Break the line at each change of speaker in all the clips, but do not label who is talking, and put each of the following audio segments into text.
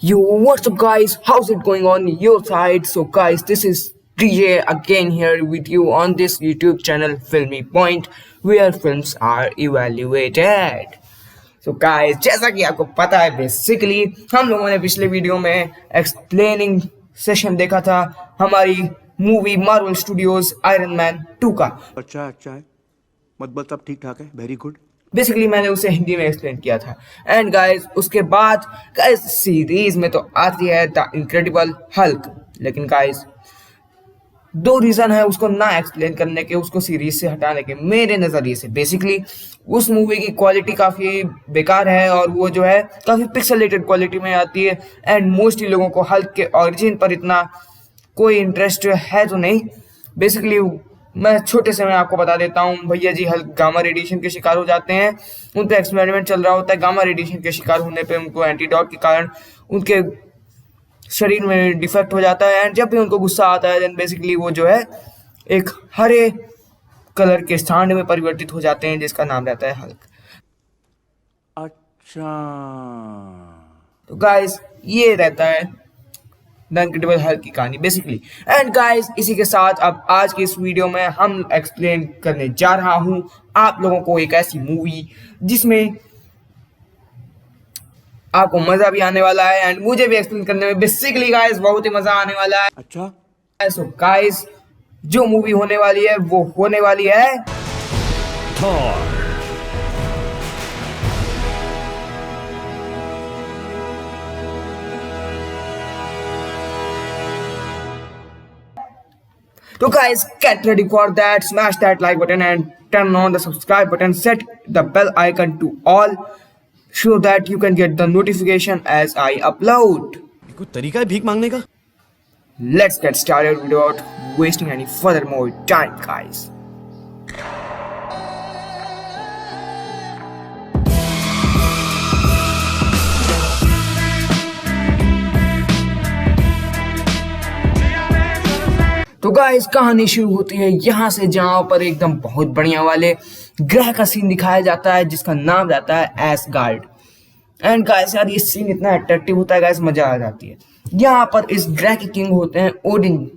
Yo, what's up, guys? How's it going on your side? So, guys, this is DJ again here with you on this YouTube channel, Filmy Point, where films are evaluated. So, guys, जैसा कि आपको पता है, basically हम लोगों ने पिछले video में एक्सप्लेनिंग सेशन देखा था हमारी movie Marvel studios iron man 2 का।
अच्छा है। मतलब सब ठीक ठाक है। Very good.
बेसिकली मैंने उसे हिंदी में एक्सप्लेन किया था। एंड गाइस, उसके बाद गाइस सीरीज में तो आती है द इनक्रेडिबल हल्क, लेकिन गाइस दो रीजन है उसको ना एक्सप्लेन करने के, उसको सीरीज से हटाने के मेरे नजरिए से। बेसिकली उस मूवी की क्वालिटी काफी बेकार है और वो जो है काफी पिक्सेलेटेड क्वालिटी में आती है। एंड मोस्टली लोगों को हल्क के ओरिजिन पर इतना कोई इंटरेस्ट है तो नहीं। बेसिकली मैं छोटे से मैं आपको बता देता हूँ, भैया जी हल्क गामा रेडिएशन के शिकार हो जाते हैं। उन पे एक्सपेरिमेंट चल रहा होता है। गामा रेडिएशन के शिकार होने पे उनको एंटीडोट के कारण उनके शरीर में डिफेक्ट हो जाता है। एंड जब भी उनको गुस्सा आता है, देन बेसिकली वो जो है एक हरे कलर के सांड में परिवर्तित हो जाते हैं, जिसका नाम रहता है हल्क।
अच्छा,
तो गाइस ये रहता है द इनक्रेडिबल हल्क की कहानी बेसिकली। एंड गाइस, इसी के साथ अब आज की इस वीडियो में हम एक्सप्लेन करने जा रहा हूं आप लोगों को एक ऐसी मूवी जिसमें आपको मजा भी आने वाला है एंड मुझे भी एक्सप्लेन करने में बेसिकली गाइस बहुत ही मजा आने वाला है।
अच्छा,
सो गाइस, जो मूवी होने वाली है वो होने वाली है
थॉर।
तो guys, get ready for that. Smash that like button and turn on the subscribe button. Set the bell icon to all so that you can get the notification as I upload.
कोई तरीका है भीख मांगने का?
Let's get started without wasting any further more time, guys. तो guys, कहानी शुरू होती है यहाँ से, जहाँ पर एकदम बहुत बढ़िया वाले ग्रह का सीन दिखाया जाता है जिसका नाम रहता है एसगार्ड। एंड गाइस यार, ये सीन इतना अट्रैक्टिव होता है गाइस, मजा आ जाती है। यहाँ पर इस ग्रह के किंग होते हैं ओडिन,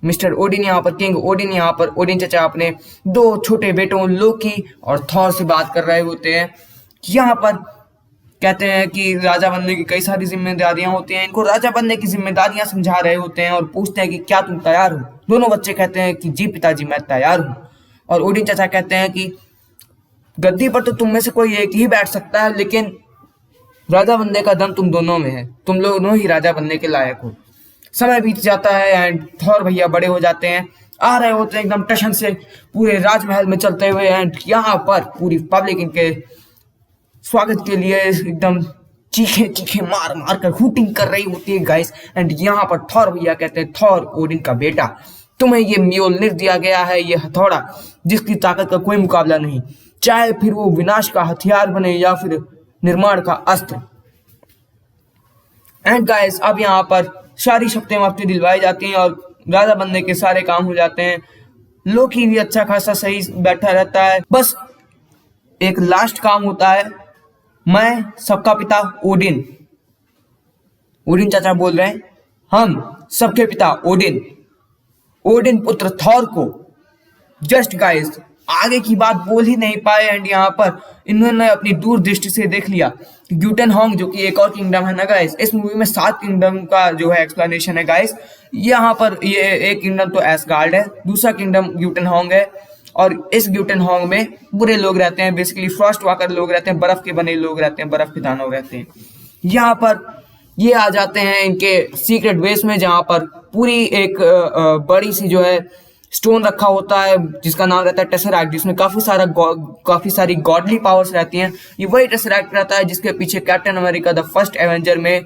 मिस्टर ओडिन। यहाँ पर किंग ओडिन, यहाँ पर ओडिन चचा अपने दो छोटे बेटों लोकी और थॉर से बात कर रहे होते हैं। यहाँ पर कहते हैं कि राजा बनने की कई सारी जिम्मेदारियां होती हैं। इनको राजा बनने की जिम्मेदारियां समझा रहे होते हैं और पूछते हैं कि क्या तुम तैयार हो। दोनों बच्चे कहते हैं कि जी पिताजी, मैं तैयार हूं। और ओडिन चाचा कहते हैं कि गद्दी पर तो तुम में से कोई एक ही बैठ सकता है, लेकिन राजा बनने का दम तुम दोनों में है। तुम दोनों ही राजा बनने के लायक हो। समय बीत जाता है एंड थॉर भैया बड़े हो जाते हैं, आ रहे होते हैं एकदम टशन से पूरे राजमहल में चलते हुए। एंड यहाँ पर पूरी पब्लिक इनके स्वागत के लिए एकदम चीखे चीखे मार मार कर हूटिंग कर रही होती है गाइस। एंड यहाँ पर थॉर भैया कहते हैं, थॉर ओडिन का बेटा, तुम्हें ये म्योल्निर दिया गया है, ये हथौड़ा जिसकी ताकत का कोई मुकाबला नहीं, चाहे फिर वो विनाश का हथियार बने या फिर निर्माण का अस्त्र। एंड गाइस, अब यहाँ पर सारी शक्तियां वापस दिलवाई जाती हैं और राजा बनने के सारे काम हो जाते हैं। लोकी भी अच्छा खासा सही बैठा रहता है। बस एक लास्ट काम होता है, मैं सबका पिता ओडिन। ओडिन चाचा बोल रहे हैं, हम सबके पिता ओडिन, ओडिन पुत्र थॉर को। जस्ट गाइस, आगे की बात बोल ही नहीं पाए। एंड यहाँ पर इन्होंने अपनी दूर दृष्टि से देख लिया कि ग्यूटेनहोंग, जो कि एक और किंगडम है ना गाइस, इस मूवी में 7 किंगडम का जो है एक्सप्लेनेशन है गाइस। यहाँ पर ये एक किंगडम तो एसगार्ड है, दूसरा किंगडम ग्यूटेनहोंग है और इस ग्यूटेनहोंग में बुरे लोग रहते हैं। बेसिकली फ्रॉस्ट वाकर लोग रहते हैं, बर्फ के बने लोग रहते हैं, बर्फ के दानव रहते हैं। यहाँ पर ये आ जाते हैं इनके सीक्रेट बेस में, जहाँ पर पूरी एक बड़ी सी जो है स्टोन रखा होता है जिसका नाम रहता है टेसरैक्ट, जिसमें काफी सारी गॉडली पावर्स रहती हैं। ये वही टेसरैक्ट रहता है जिसके पीछे captain America the first Avenger में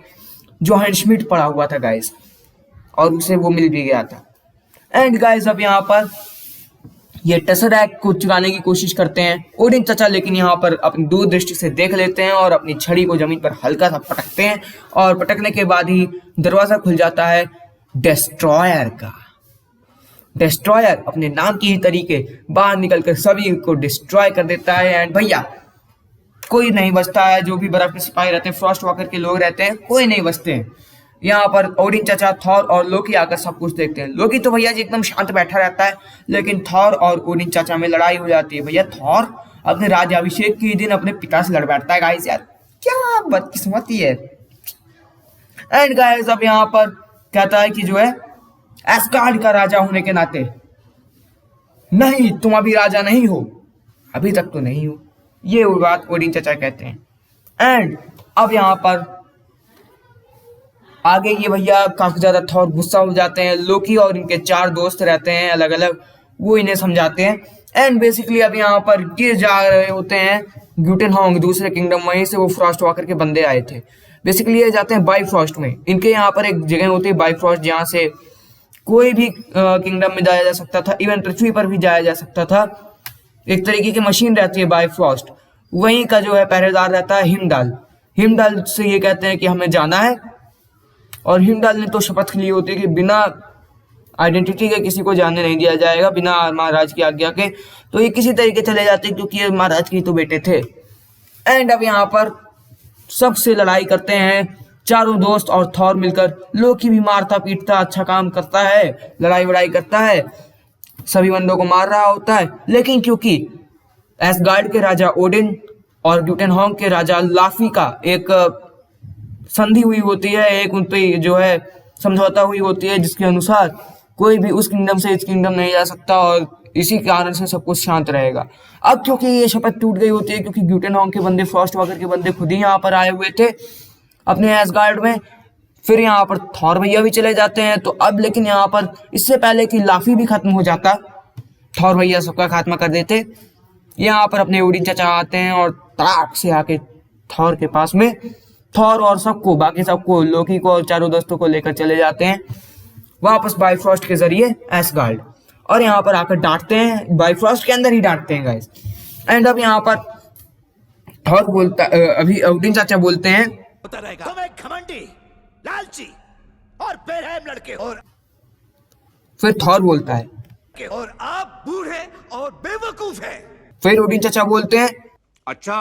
जोहान श्मिट पड़ा हुआ था गाइस, और उसे वो मिल भी गया था। एंड गाइस, अब यहाँ पर ये टेसरैक्ट को चुराने की कोशिश करते हैं ओडिन चाचा, लेकिन यहाँ पर अपनी दूरदृष्टि से देख लेते हैं और अपनी छड़ी को जमीन पर हल्का सा पटकते हैं और पटकने के बाद ही दरवाजा खुल जाता है डिस्ट्रॉयर का। डिस्ट्रॉयर अपने नाम की ही तरीके बाहर निकलकर सभी को डिस्ट्रॉय कर देता है। एंड भैया कोई नहीं बचता है। जो भी बर्फ के सिपाही रहते हैं, फ्रॉस्ट वॉकर के लोग रहते हैं, कोई नहीं बचते हैं। यहाँ पर ओडिन चाचा, थॉर और लोकी आकर सब कुछ देखते हैं। लोकी तो भैया जी एकदम शांत बैठा रहता है, लेकिन थॉर और ओडिन चाचा में लड़ाई हो जाती है। भैया थॉर अपने राज्याभिषेक के दिन अपने पिता से लड़ बैठता है। गाइस यार क्या बदकिस्मती है। एंड गाइस अब यहाँ पर कहता है कि जो है एस्गार्ड का राजा होने के नाते, नहीं तुम अभी राजा नहीं हो, अभी तक तो नहीं हो, ये बात ओडिन चाचा कहते हैं। एंड अब यहाँ पर आगे ये भैया काफी ज्यादा थॉर गुस्सा हो जाते हैं। लोकी और इनके 4 दोस्त रहते हैं अलग अलग, वो इन्हें समझाते हैं। एंड बेसिकली अब यहाँ पर ये जा रहे होते हैं ग्यूटेनहॉर्न दूसरे किंगडम, वहीं से वो फ्रॉस्ट वॉकर के बंदे आए थे। बेसिकली ये जाते हैं बाइफ्रॉस्ट में। इनके यहाँ पर एक जगह होती है बाइफ्रॉस्ट, जहाँ से कोई भी किंगडम में जाया जा सकता था, इवन पृथ्वी पर भी जाया जा सकता था। एक तरीके की मशीन रहती है बाइफ्रॉस्ट, वहीं का जो है पहरेदार रहता है हिमडाल। हिमडाल से ये कहते हैं कि हमें जाना है, और हिमडाल ने तो शपथ ली होती है कि बिना आइडेंटिटी के किसी को जाने नहीं दिया जाएगा, बिना महाराज की आज्ञा के। तो ये किसी तरीके चले जाते हैं, क्योंकि ये महाराज के तो बेटे थे। एंड अब यहाँ पर सबसे लड़ाई करते हैं 4 दोस्त और थॉर मिलकर। लोकी भी मारता पीटता अच्छा काम करता है, लड़ाई वड़ाई करता है, सभी बंदों को मार रहा होता है। लेकिन क्योंकि एसगार्ड के राजा ओडिन और ग्यूटेनहॉर्न के राजा लाफी का एक संधि हुई होती है, एक उन पे जो है समझौता हुई होती है, जिसके अनुसार कोई भी उस किंगडम से इस किंगडम नहीं जा सकता, और इसी कारण से सब कुछ शांत रहेगा। अब क्योंकि ये शपथ टूट गई होती है, क्योंकि ग्यूटेनहॉर्न के बंदे, फ्रॉस्ट वॉकर के बंदे खुद ही यहाँ पर आए हुए थे अपने एसगार्ड में। फिर यहाँ पर थॉर भैया भी चले जाते हैं। तो अब लेकिन यहाँ पर इससे पहले कि लाफी भी खत्म हो जाता, थॉर भैया सबका खात्मा कर देते। यहाँ पर अपने ओडिन चाचा आते हैं और तड़ाक से आके थॉर के पास में थॉर और सबको, बाकी सबको, लोकी को और 4 दोस्तों को लेकर चले जाते हैं वापस बाइफ्रॉस्ट के जरिए एसगार्ड। और यहाँ पर आकर डांटते हैं, बाइफ्रॉस्ट के अंदर ही डांटते हैं गाइस। एंड अब यहाँ पर थॉर बोलता, अभी ओडिन चाचा बोलते हैं,
तुम एक घमंडी, लालची और बेरहम लड़के हो।
फिर थॉर बोलता है,
और आप बूढ़े और बेवकूफ हैं।
फिर ओडिन चाचा बोलते हैं,
अच्छा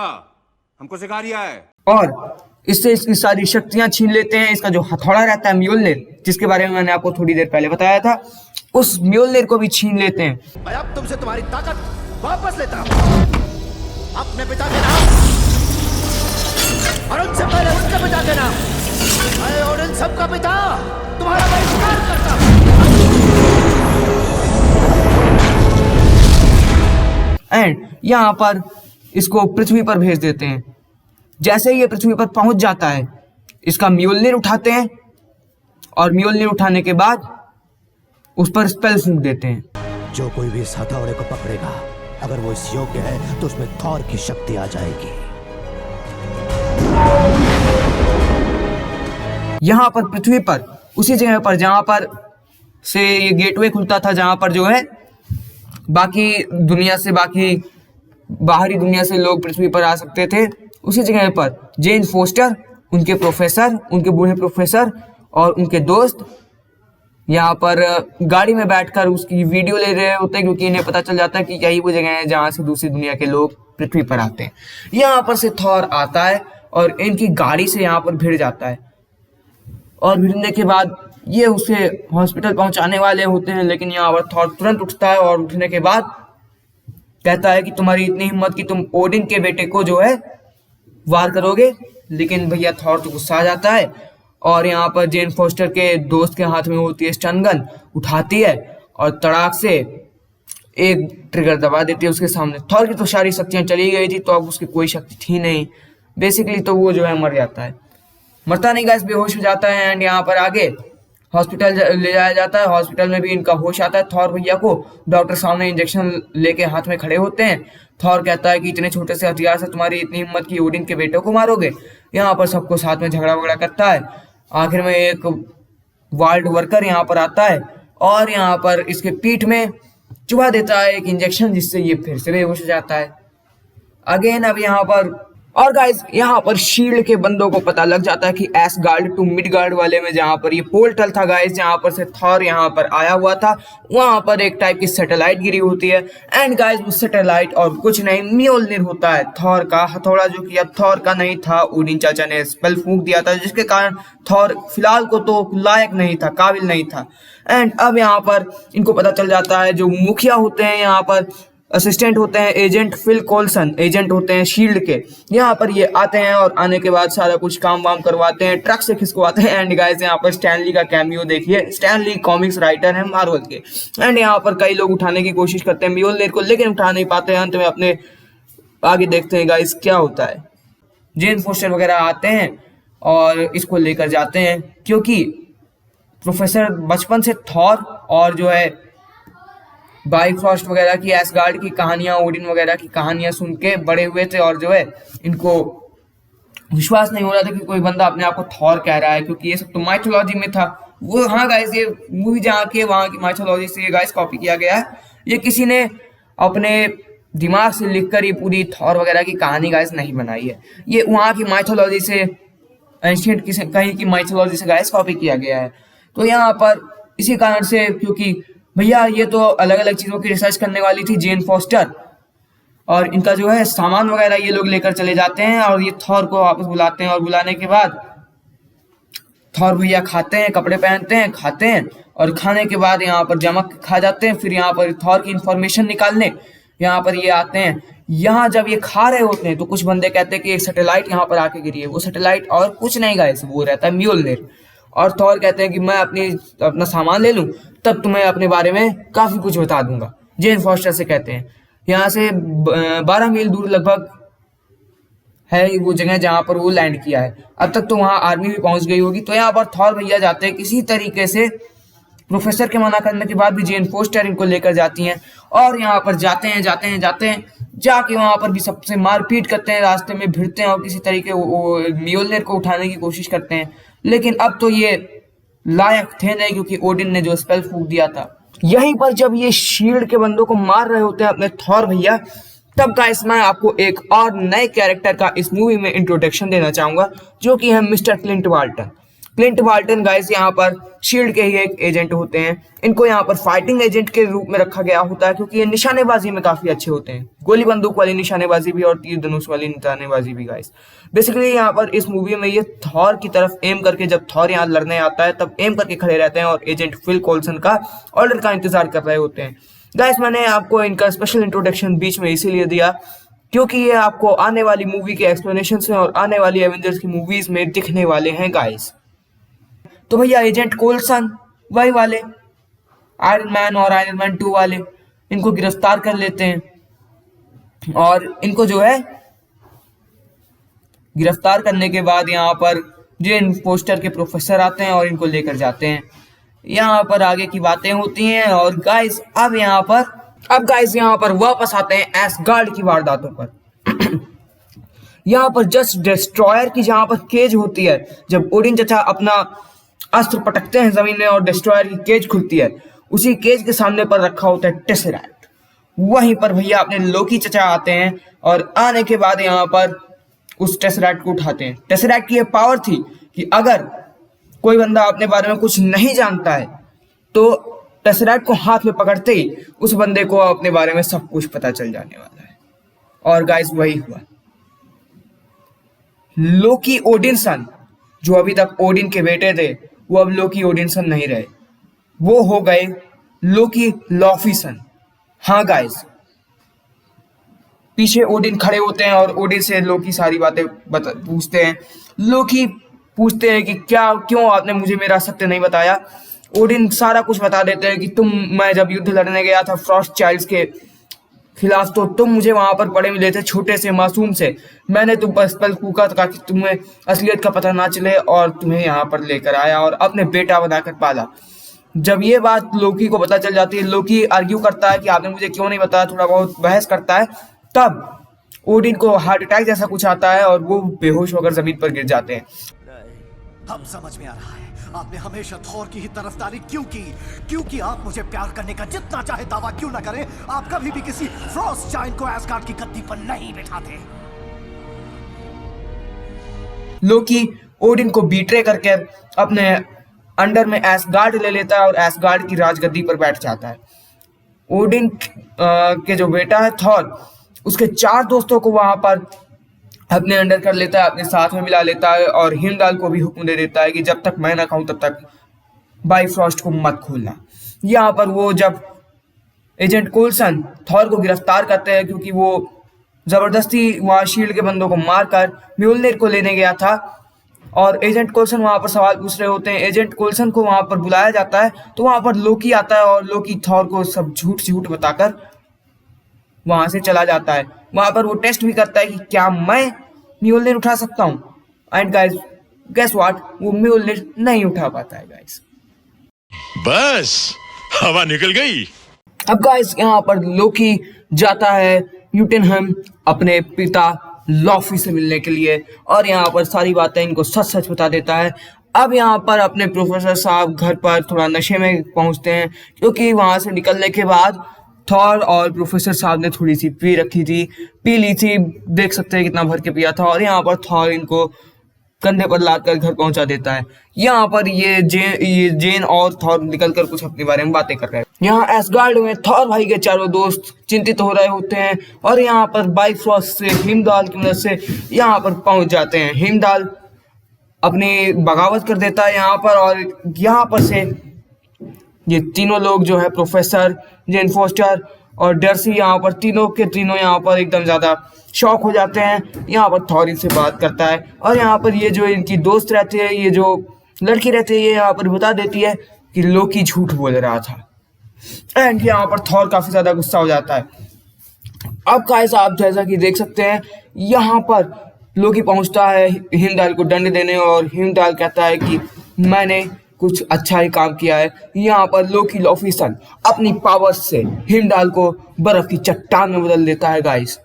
हमको सिखा रिया है।
और इससे इसकी सारी शक्तियां छीन लेते हैं। इसका जो हथौड़ा रहता है म्योल्निर, जिसके बारे में मैंने आपको थोड़ी देर पहले बताया था, उस म्योल्निर को भी छीन लेते हैं।
मैं अब तुमसे तुम्हारी ताकत वापस लेता हूं। अपने पिता के नाम और उनसे पहले उनके पिता के नाम, मैं और इन सबका पिता तुम्हारा बहिष्कार करता हूं।
एंड यहाँ पर इसको पृथ्वी पर भेज देते हैं। जैसे ही ये पृथ्वी पर पहुंच जाता है, इसका म्योल्निर उठाते हैं, और म्योल्निर उठाने के बाद उस पर स्पेल फूंक देते हैं।
जो कोई भी इस हथौड़े को पकड़ेगा, अगर वो इस योग्य है, तो उसमें थॉर की शक्ति आ जाएगी।
यहाँ पर पृथ्वी पर, उसी जगह पर जहां पर से ये गेटवे खुलता था, जहां पर जो है बाकी दुनिया से, बाकी बाहरी दुनिया से लोग पृथ्वी पर आ सकते थे, उसी जगह पर जेन फोस्टर, उनके प्रोफेसर, उनके बूढ़े प्रोफेसर और उनके दोस्त यहाँ पर गाड़ी में बैठकर उसकी वीडियो ले रहे होते हैं, क्योंकि इन्हें पता चल जाता है कि यही वो जगह है जहाँ से दूसरी दुनिया के लोग पृथ्वी पर आते हैं। यहाँ पर से थॉर आता है और इनकी गाड़ी से यहाँ पर भिड़ जाता है, और भिड़ने के बाद ये उसे हॉस्पिटल पहुंचाने वाले होते हैं। लेकिन यहाँ पर थॉर तुरंत उठता है, और उठने के बाद कहता है कि तुम्हारी इतनी हिम्मत कि तुम ओडिन के बेटे को जो है वार करोगे। लेकिन भैया थॉर तो गुस्सा आ जाता है, और यहाँ पर जेन फोस्टर के दोस्त के हाथ में होती है स्टन गन, उठाती है और तड़ाक से एक ट्रिगर दबा देती है उसके सामने। थॉर की तो सारी शक्तियां चली गई थी, तो अब उसकी कोई शक्ति थी नहीं। बेसिकली तो वो जो है मर जाता है, मरता नहीं गाइस, बेहोश हो जाता है। एंड यहाँ पर आगे हॉस्पिटल ले जाया जाता है। हॉस्पिटल में भी इनका होश आता है थॉर भैया को। डॉक्टर सामने इंजेक्शन लेके हाथ में खड़े होते हैं। थॉर कहता है कि इतने छोटे से हथियार से तुम्हारी इतनी हिम्मत कि ओडिन के बेटे को मारोगे। यहाँ पर सबको साथ में झगड़ा वगड़ा करता है। आखिर में एक वार्ड वर्कर यहाँ पर आता है और यहाँ पर इसके पीठ में चुभा देता है एक इंजेक्शन, जिससे ये फिर से बेहोश हो जाता है। अगेन अब यहाँ पर और गाइस यहाँ पर शील्ड के बंदों को पता लग जाता है कि एसगार्ड टू मिडगार्ड वाले में जहाँ पर ये पोर्टल था गाइस, जहाँ पर से थॉर यहाँ पर आया हुआ था, वहां पर एक टाइप की सैटेलाइट गिरी होती है। एंड गाइस वो सैटेलाइट और कुछ नहीं म्योल्निर होता है, थॉर का हथौड़ा, जो कि अब थॉर का नहीं था। ओडिन चाचा ने स्पेल फूंक दिया था, जिसके कारण थॉर फिलहाल को तो लायक नहीं था, काबिल नहीं था। एंड अब यहाँ पर इनको पता चल जाता है, जो मुखिया होते हैं यहाँ पर, असिस्टेंट होते हैं एजेंट फिल कोल्सन, एजेंट होते हैं शील्ड के, यहाँ पर ये आते हैं और आने के बाद सारा कुछ काम वाम करवाते हैं, ट्रक से खिसकवाते हैं। एंड गाइस यहाँ पर स्टैनली का कैमियो देखिए, स्टैनली कॉमिक्स राइटर है मार्वल के। एंड यहाँ पर कई लोग उठाने की कोशिश करते हैं म्योल्निर को, लेकिन उठा नहीं पाते हैं। अंत में अपने आगे देखते हैं गाइस क्या होता है। जेन फोस्टर वगैरह आते हैं और इसको लेकर जाते हैं, क्योंकि प्रोफेसर बचपन से थॉर और जो है बाइफrost वगैरह की, एसगार्ड की कहानियां, ओडिन वगैरह की कहानियां सुन के बड़े हुए थे, और जो है इनको विश्वास नहीं हो रहा था कि कोई बंदा अपने आप को थॉर कह रहा है, क्योंकि ये सब तो माइथोलॉजी में था। वो हाँ गाइस, ये मूवी जहाँ के वहाँ की माइथोलॉजी से ये गाइस कॉपी किया गया है। ये किसी ने अपने दिमाग से लिखकर ये पूरी थॉर वगैरह की कहानी गाइस नहीं बनाई है, ये वहाँ की माइथोलॉजी से, एंशिएंट कहीं की माइथोलॉजी से गाइस कॉपी किया गया है। तो यहाँ पर इसी कारण से, क्योंकि भैया ये तो अलग अलग चीज़ों की रिसर्च करने वाली थी जेन फोस्टर, और इनका जो है सामान वगैरह ये लोग लेकर चले जाते हैं और ये थॉर को वापस बुलाते हैं। और बुलाने के बाद थॉर भैया खाते हैं, कपड़े पहनते हैं, खाते हैं, और खाने के बाद यहाँ पर जमक खा जाते हैं। फिर यहाँ पर थॉर की इंफॉर्मेशन निकालने यहाँ पर ये आते हैं। यहाँ जब ये खा रहे होते हैं तो कुछ बंदे कहते हैं कि एक सैटेलाइट यहाँ पर आके गिरी है। वो सैटेलाइट और कुछ नहीं गाइस, वो रहता है म्योल्निर। और थॉर कहते हैं कि मैं अपना सामान ले लूं, तब तुम्हें अपने बारे में काफी कुछ बता दूंगा। जेन फॉस्टर से कहते हैं यहाँ से 12 मील दूर लगभग है वो जगह जहां पर वो लैंड किया है। अब तक तो वहां आर्मी भी पहुंच गई होगी। तो यहाँ पर थॉर भैया जाते हैं, किसी तरीके से प्रोफेसर के मना करने के बाद भी जेन फोस्टर इनको लेकर जाती हैं, और यहाँ पर जाते हैं जाके वहां पर भी सबसे मारपीट करते हैं, रास्ते में भिड़ते हैं और किसी तरीके म्योल्निर को उठाने की कोशिश करते हैं। लेकिन अब तो ये लायक थे नहीं, क्योंकि ओडिन ने जो स्पेल फूंक दिया था। यहीं पर जब ये शील्ड के बंदों को मार रहे होते हैं अपने थॉर भैया, तब गाइस मैं आपको एक और नए कैरेक्टर का इस मूवी में इंट्रोडक्शन देना चाहूंगा, जो कि है mister Clint Walton. Clint Walton guys यहाँ पर शील्ड के ही एक एजेंट होते हैं। इनको यहाँ पर फाइटिंग एजेंट के रूप में रखा गया होता है, क्योंकि ये निशानेबाजी में काफी अच्छे होते हैं, गोली बंदूक वाली निशानेबाजी भी और तीर धनुष वाली निशानेबाजी भी गाइस। बेसिकली यहाँ पर इस मूवी में ये थॉर की तरफ एम करके, जब थॉर यहाँ लड़ने आता है तब एम करके खड़े रहते हैं और एजेंट फिल कोल्सन का ऑर्डर का इंतजार कर रहे होते हैं। गाइस मैंने आपको इनका स्पेशल इंट्रोडक्शन बीच में इसीलिए दिया, क्योंकि ये आपको आने वाली मूवी के एक्सप्लेनेशन में और आने वाली एवेंजर्स की मूवीज में दिखने वाले हैं गाइस। तो भैया एजेंट कोल्सन वही वाले आयरन मैन और आयरन मैन 2 वाले, इनको गिरफ्तार कर लेते हैं। और इनको जो है गिरफ्तार करने के बाद यहाँ पर जेन फोस्टर के प्रोफेसर आते हैं और इनको लेकर जाते हैं। यहाँ पर आगे की बातें होती हैं। और गाइस अब यहाँ पर वापस आते हैं एसगार्ड की वारदातों पर। यहाँ पर जस्ट डिस्ट्रॉयर की जहाँ पर केज होती है, जब ओडिन चाचा अपना अस्त्र पटकते हैं जमीन में और डिस्ट्रॉयर की केज खुलती है, उसी केज के सामने पर रखा होता है टेसरैक्ट। वहीं पर भैया अपने लोकी चचा आते हैं और आने के बाद यहाँ पर उस टेसरैक्ट को उठाते हैं। टेसरैक्ट की ये पावर थी कि अगर कोई बंदा अपने बारे में कुछ नहीं जानता है तो टेसरैक्ट को हाथ में पकड़ते ही उस बंदे को अपने बारे में सब कुछ पता चल जाने वाला है। और गाइस वही हुआ। लोकी ओडिनसन, जो अभी तक ओडिन के बेटे थे, वो अब लोकी ओडिनसन नहीं रहे, वो हो गए लोकी लॉफीसन। हाँ गाइस, पीछे ओडिन खड़े होते हैं और ओडिन से लोकी सारी बातें पूछते हैं। लोकी पूछते हैं कि क्यों आपने मुझे मेरा सत्य नहीं बताया। ओडिन सारा कुछ बता देते हैं कि मैं जब युद्ध लड़ने गया था फ्रॉस्ट चाइल्ड्स के खिलाफ, तो तुम मुझे वहां पर पड़े मिले थे छोटे से मासूम से। मैंने तुम पर स्पेल फूंका था कि तुम्हें असलियत का पता ना चले, और तुम्हें यहाँ पर लेकर आया और अपने बेटा बनाकर पाला। जब ये बात लोकी को पता चल जाती है, लोकी आर्ग्यू करता है कि आपने मुझे क्यों नहीं बताया, थोड़ा बहुत बहस करता है। तब ओडिन को हार्ट अटैक जैसा कुछ आता है और वो बेहोश होकर जमीन पर गिर जाते हैं।
अब समझ में आ रहा है आपने हमेशा थॉर की ही तरफदारी क्यों की, क्योंकि आप मुझे प्यार करने का जितना चाहे दावा क्यों ना करें, आप कभी भी किसी फ्रॉस्ट जायंट को एसगार्ड की गद्दी पर नहीं बिठाते।
लोकी ओडिन को बीट्रे करके अपने अंडर में एसगार्ड ले लेता है और एसगार्ड की राजगद्दी पर बैठ जाता है। ओडिन के जो बेटा है थॉर, उसके 4 दोस्तों को वहां पर अपने अंडर कर लेता है, अपने साथ में मिला लेता है और हिमडाल को भी हुक्म दे देता है कि जब तक मैं ना कहूं तब तक बाइफ्रॉस्ट को मत खोलना। यहाँ पर वो जब एजेंट कोल्सन थॉर को गिरफ्तार करते हैं क्योंकि वो जबरदस्ती वहां शील्ड के बंदों को मारकर म्योल्निर को लेने गया था, और एजेंट कोल्सन वहां पर सवाल पूछ रहे होते हैं। एजेंट कोल्सन को वहां पर बुलाया जाता है तो वहां पर लोकी आता है और लोकी थॉर को सब झूठ बताकर वहां से चला जाता है। वहां पर वो टेस्ट भी करता है कि क्या मैं म्योल्निर उठा सकता हूँ, एंड गाइस गेस व्हाट, वो म्योल्निर नहीं उठा पाता है गाइस।
बस हवा निकल गई।
अब गाइस यहाँ पर लोकी जाता है यूटेनहम अपने पिता लॉफी से मिलने के लिए, और यहाँ पर सारी बातें इनको सच सच बता देता है। अब यहाँ पर अपने प्रोफेसर साहब घर पर थोड़ा नशे में पहुंचते हैं क्योंकि वहां से निकलने के बाद थॉर और प्रोफेसर साहब ने थोड़ी सी पी ली थी, देख सकते हैं कितना भर के पिया था, और यहाँ पर थॉर इनको कंधे पर लाद कर घर पहुंचा देता है। यहाँ पर ये जेन और थॉर निकलकर कुछ अपने बारे में बातें कर रहे हैं। यहाँ एसगार्ड में थॉर भाई के 4 दोस्त चिंतित हो रहे होते हैं और यहाँ पर बाइफ्रॉस्ट से हिमडाल की मदद से यहाँ पर पहुंच जाते हैं। हिमडाल अपनी बगावत कर देता है यहाँ पर, और यहाँ पर से ये तीनों लोग जो है प्रोफेसर, जेन फोस्टर और डर्सी, यहाँ पर तीनों के तीनों यहाँ पर एकदम ज़्यादा शॉक हो जाते हैं। यहाँ पर थॉर इनसे बात करता है और यहाँ पर ये जो इनकी दोस्त रहती है, ये जो लड़की रहती है, ये यहाँ पर बता देती है कि लोकी झूठ बोल रहा था, एंड यहाँ पर थॉर काफ़ी ज़्यादा गुस्सा हो जाता है। अब गाइस आप जैसा कि देख सकते हैं यहाँ पर लोकी पहुँचता है हिमडाल को दंड देने, और हिमडाल कहता है कि मैंने कुछ अच्छा ही काम किया है। यहाँ पर लोकी लॉफिसन अपनी पावर से हिमडाल को बर्फ की चट्टान में बदल देता है गाइस।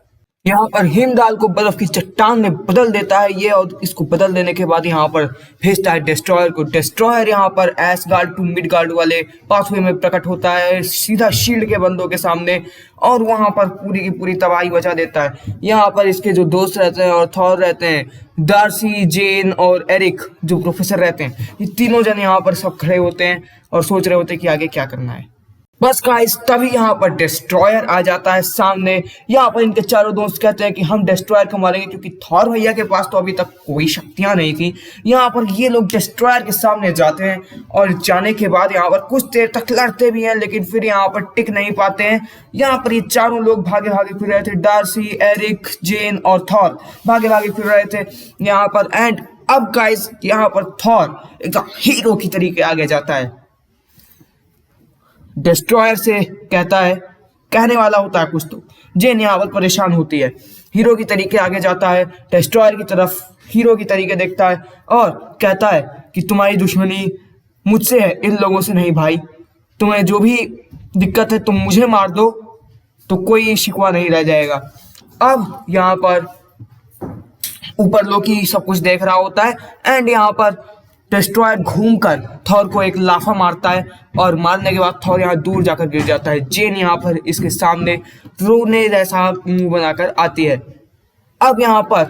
यहाँ पर हिमडाल को बर्फ की चट्टान में बदल देता है ये, और इसको बदल देने के बाद यहाँ पर भेजता है डिस्ट्रॉयर को। डिस्ट्रॉयर यहाँ पर एसगार्ड टू मिडगार्ड वाले पाथवे में प्रकट होता है सीधा शील्ड के बंदों के सामने, और वहां पर पूरी की पूरी तबाही मचा देता है। यहाँ पर इसके जो दोस्त रहते हैं और थॉर रहते हैं, डार्सी, जेन और एरिक जो प्रोफेसर रहते हैं, ये तीनों जन यहाँ पर सब खड़े होते हैं और सोच रहे होते हैं कि आगे क्या करना है। बस गाइस तभी यहाँ पर डिस्ट्रॉयर आ जाता है सामने। यहाँ पर इनके 4 दोस्त कहते हैं कि हम डिस्ट्रॉयर को मारेंगे, क्योंकि थॉर भैया के पास तो अभी तक कोई शक्तियां नहीं थी। यहाँ पर ये लोग डिस्ट्रॉयर के सामने जाते हैं और जाने के बाद यहाँ पर कुछ देर तक लड़ते भी हैं, लेकिन फिर यहाँ पर टिक नहीं पाते हैं। यहाँ पर ये 4 लोग भागे भागे फिर रहे थे, डार्सी, एरिक, जेन और थॉर भागे भागे फिर रहे थे यहाँ पर। एंड अब गाइस यहाँ पर थॉर एकदम हीरो की तरीके आगे जाता है, डिस्ट्रॉयर से कहता है, कहने वाला होता है कुछ तो। जेन यहाँ पर परेशान होती है, हीरो की तरीके आगे जाता है, डिस्ट्रॉयर की तरफ हीरो की तरीके देखता है और कहता है कि तुम्हारी दुश्मनी मुझसे है, इन लोगों से नहीं भाई। तुम्हें जो भी दिक्कत है तुम मुझे मार दो तो कोई शिकवा नहीं रह जाएगा। अब यहाँ पर ऊपर लोकी सब कुछ देख रहा होता है, एंड यहाँ पर डिस्ट्रॉयर घूमकर थॉर को एक लाफा मारता है, और मारने के बाद थॉर यहाँ दूर जाकर गिर जाता है। जेन यहाँ पर इसके सामने रोने जैसा मुंह बनाकर आती है। अब यहाँ पर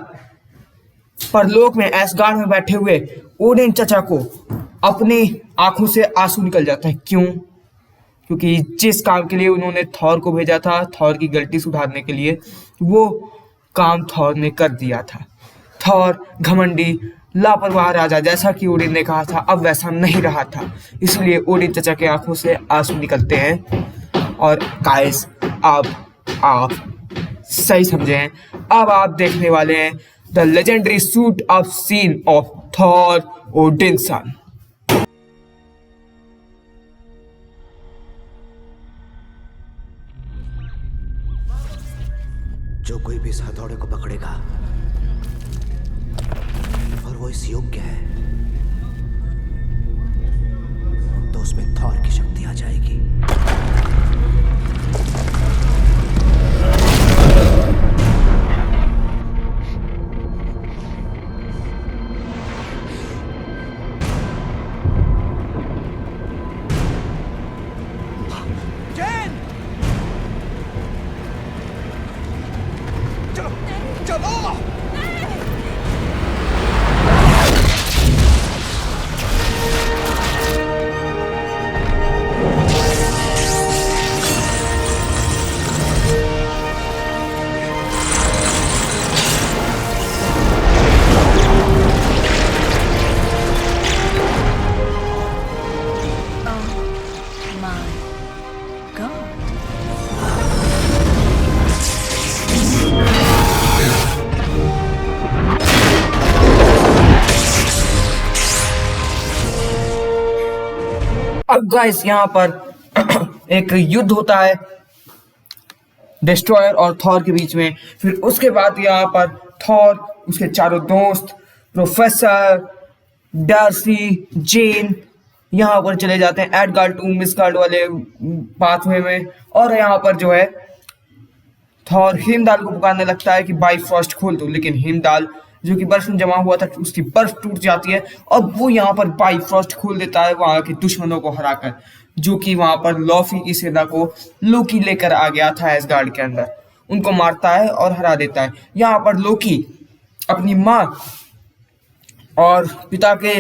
परलोक में एसगार्ड में बैठे हुए ओडिन चचा को अपनी आंखों से आंसू निकल जाता है। क्यों? क्योंकि जिस काम के लिए उन्होंने थॉर को भेजा था, थॉर की गलती सुधारने के लिए, वो काम थॉर ने कर दिया था। थॉर घमंडी लापरवाह राजा, जैसा कि ओडिन ने कहा था, अब वैसा नहीं रहा था। इसलिए ओडिन चचा के आंखों से आंसू निकलते हैं। और गाइस अब आप सही समझे हैं, अब आप देखने वाले हैं the legendary suit of scene of Thor Odinson.
जो कोई भी इस हथौड़े को पकड़ेगा और वो इस योग्य है, तो उसमें थॉर की शक्ति आ जाएगी। जेन! चलो चलो
अब गाइस यहाँ पर एक युद्ध होता है डिस्ट्रॉयर और थॉर के बीच में। फिर उसके बाद यहाँ पर थॉर, उसके चारों दोस्त, प्रोफेसर, डार्सी, जेन यहाँ पर चले जाते हैं एडगार्ड टू मिसगार्ड वाले पाथवे में। और यहाँ पर जो है थॉर हिमदाल को पुकारने लगता है कि बाइफ्रॉस्ट खोल दो, लेकिन हिमदाल जो कि बर्फ में जमा हुआ था उसकी बर्फ टूट जाती है और वो यहाँ पर बाइफ्रॉस्ट खोल देता है वहां के दुश्मनों को हराकर, जो कि वहां पर लॉफी की सेना को लोकी लेकर आ गया था एसगार्ड के अंदर। उनको मारता है और हरा देता है। यहाँ पर लोकी अपनी माँ और पिता के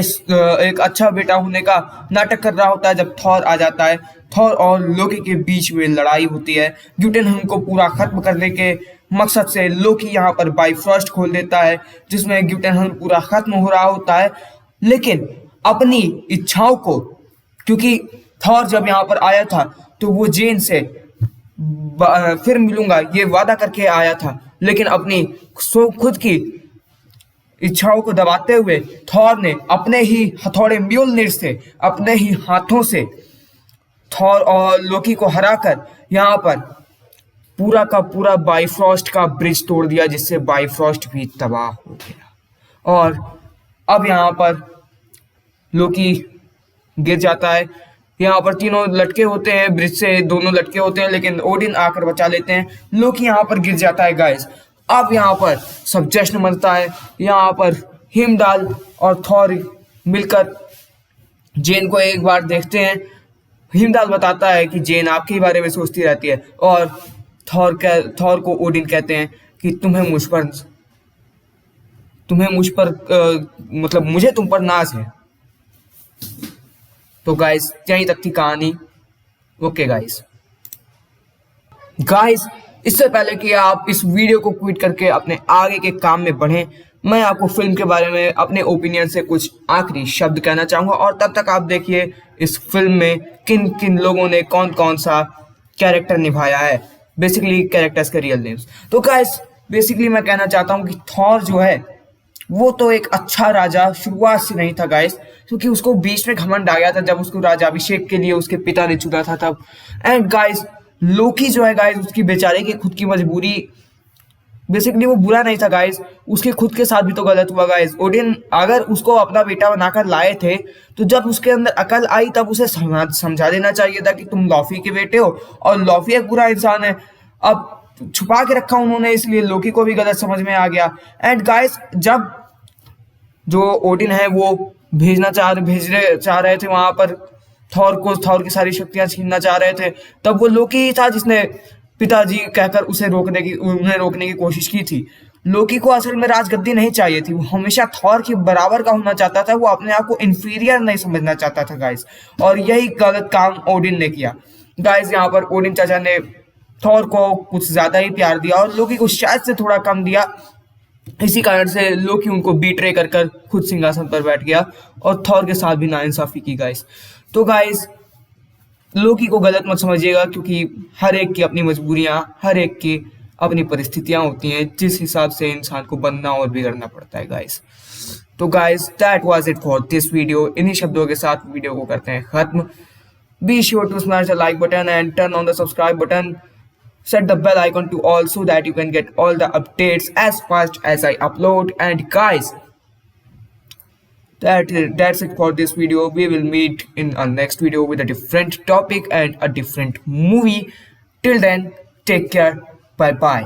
एक अच्छा बेटा होने का नाटक कर रहा होता है जब थॉर आ जाता है। थॉर और लोकी के बीच में लड़ाई होती है। ग्यूटेनहेल्म को पूरा खत्म करने के मकसद से लोकी यहाँ पर बाइफ्रॉस्ट खोल देता है, जिसमें ग्यूटेनहेल्म पूरा खत्म हो रहा होता है। लेकिन अपनी इच्छाओं को, क्योंकि थॉर जब यहाँ पर आया था तो वो जेन से फिर मिलूंगा ये वादा करके आया था, लेकिन अपनी खुद की इच्छाओं को दबाते हुए थॉर ने अपने ही हथौड़े म्योल्निर से, अपने ही हाथों से थॉर और लोकी को हराकर यहाँ पर पूरा का पूरा बाइफ्रॉस्ट का ब्रिज तोड़ दिया, जिससे बाइफ्रॉस्ट भी तबाह हो गया। और अब यहाँ पर लोकी गिर जाता है। यहाँ पर तीनों लटके होते हैं, ब्रिज से दोनों लटके होते हैं, लेकिन ओडिन आकर बचा लेते हैं। लोकी यहाँ पर गिर जाता है गाइस। अब यहाँ पर सब जश्न मनता है। यहाँ पर हिमदाल और थॉर मिलकर जेन को एक बार देखते हैं। हिमदाल बताता है कि जेन आपके बारे में सोचती रहती है, और थॉर को ओडिन कहते हैं कि मतलब मुझे तुम पर नाज है। तो गाइस यहीं तक थी कहानी। ओके गाइस, इससे पहले कि आप इस वीडियो को क्विट करके अपने आगे के काम में बढ़ें, मैं आपको फिल्म के बारे में अपने ओपिनियन से कुछ आखिरी शब्द कहना चाहूंगा। और तब तक आप देखिए इस फिल्म में किन किन लोगों ने कौन कौन सा कैरेक्टर निभाया है, बेसिकली कैरेक्टर्स के रियल नेम्स। तो गाइस बेसिकली मैं कहना चाहता हूँ कि थॉर जो है वो तो एक अच्छा राजा शुरुआत से नहीं था गाइस, क्योंकि उसको बीच में घमंड आ गया था जब उसको राजाभिषेक के लिए उसके पिता ने चुना था तब। एंड गाइस लोकी जो है गाइस, उसकी बेचारे की खुद की मजबूरी, बेसिकली वो बुरा नहीं था गाइस, उसके खुद के साथ भी तो गलत हुआ गाइस। ओडिन अगर उसको अपना बेटा बनाकर लाए थे तो जब उसके अंदर अकल आई तब उसे समझा देना चाहिए था कि तुम लॉफी के बेटे हो और लॉफी एक बुरा इंसान है। अब छुपा के रखा उन्होंने, इसलिए लोकी को भी गलत समझ में आ गया। एंड गाइस जब जो ओडिन है वो भेज चाह रहे थे वहां पर थॉर की सारी शक्तियां छीनना चाह रहे थे, तब वो लोकी ही था जिसने पिताजी कहकर उन्हें रोकने की कोशिश की थी। लोकी को असल में राजगद्दी नहीं चाहिए थी, वो हमेशा थॉर के बराबर का होना चाहता था, वो अपने आप को इंफीरियर नहीं समझना चाहता था गाइस। और यही गलत काम ओडिन ने किया गाइस। यहाँ पर ओडिन चाचा ने थॉर को कुछ ज्यादा ही प्यार दिया और लोकी को शायद से थोड़ा कम दिया। इसी कारण से लोकी उनको बीट्रे कर खुद सिंहासन पर बैठ गया और थॉर के साथ भी नाइंसाफी की गाइस। तो गाइस लोकी को गलत मत समझिएगा, क्योंकि हर एक की अपनी मजबूरियां, हर एक की अपनी परिस्थितियां होती हैं, जिस हिसाब से इंसान को बनना और बिगड़ना पड़ता है गाइस। तो guys that was it for this video. इन्हीं शब्दों के साथ वीडियो को करते हैं खत्म। Be sure to smash the like button and turn on the subscribe button. Set the bell icon to all so that you can get all the updates as fast as I upload. And guys, that's it for this video. We will meet in our next video with a different topic and a different movie. Till then, take care. Bye bye.